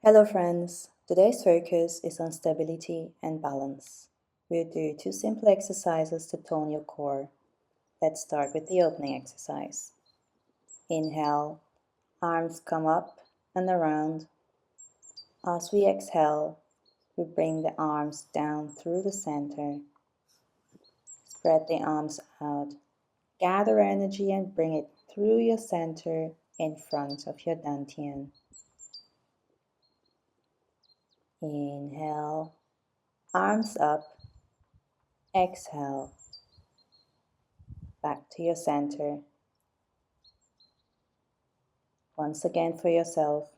Hello friends, today's focus is on stability and balance. We'll do 2 simple exercises to tone your core. Let's start with the opening exercise. Inhale, arms come up and around. As we exhale, we bring the arms down through the center. Spread the arms out. Gather energy and bring it through your center in front of your dantian. Inhale, arms up. Exhale, back to your center. Once again for yourself.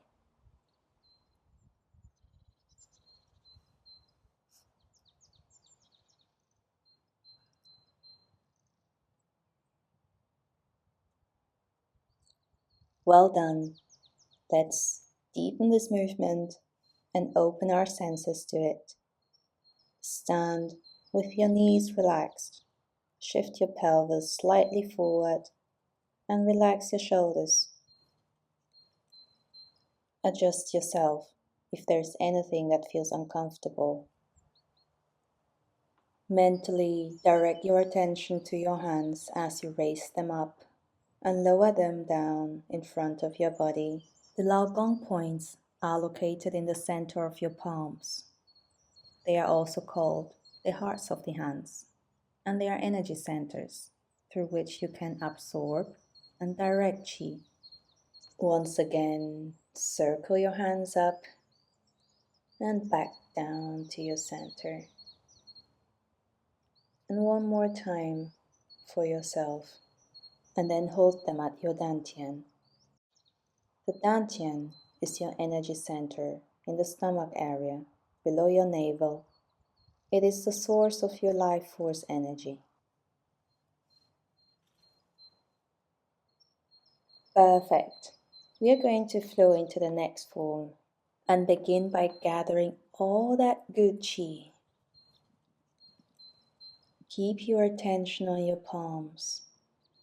Well done. Let's deepen this movement and open our senses to it. Stand with your knees relaxed. Shift your pelvis slightly forward and relax your shoulders. Adjust yourself if there's anything that feels uncomfortable. Mentally direct your attention to your hands as you raise them up and lower them down in front of your body. The Laogong points are located in the center of your palms. They are also called the hearts of the hands, and they are energy centers through which you can absorb and direct qi. Once again, circle your hands up and back down to your center. And one more time for yourself, and then hold them at your dantian. The dantian is your energy center in the stomach area, below your navel. It is the source of your life force energy. Perfect. We are going to flow into the next form and begin by gathering all that good qi. Keep your attention on your palms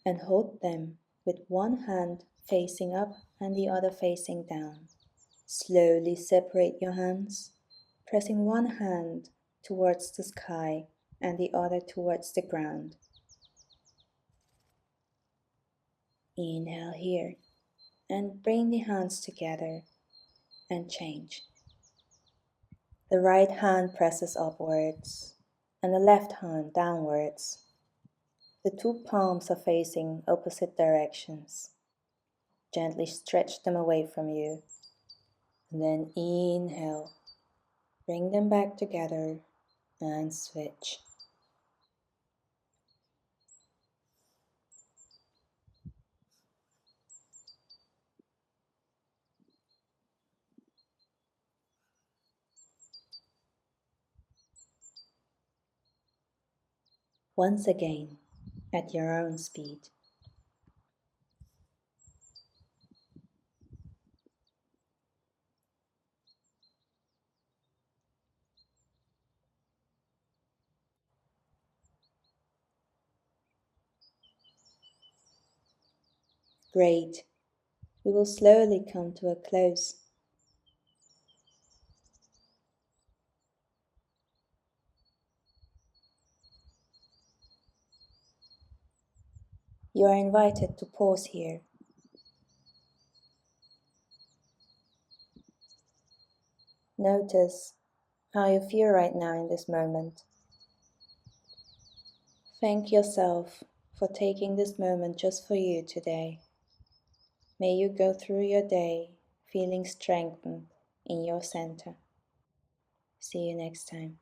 and hold them with one hand facing up and the other facing down. Slowly separate your hands, pressing one hand towards the sky and the other towards the ground. Inhale here and bring the hands together and change. The right hand presses upwards and the left hand downwards. The two palms are facing opposite directions. Gently stretch them away from you. And then inhale. Bring them back together and switch. Once again, at your own speed. Great. We will slowly come to a close. You are invited to pause here. Notice how you feel right now in this moment. Thank yourself for taking this moment just for you today. May you go through your day feeling strengthened in your center. See you next time.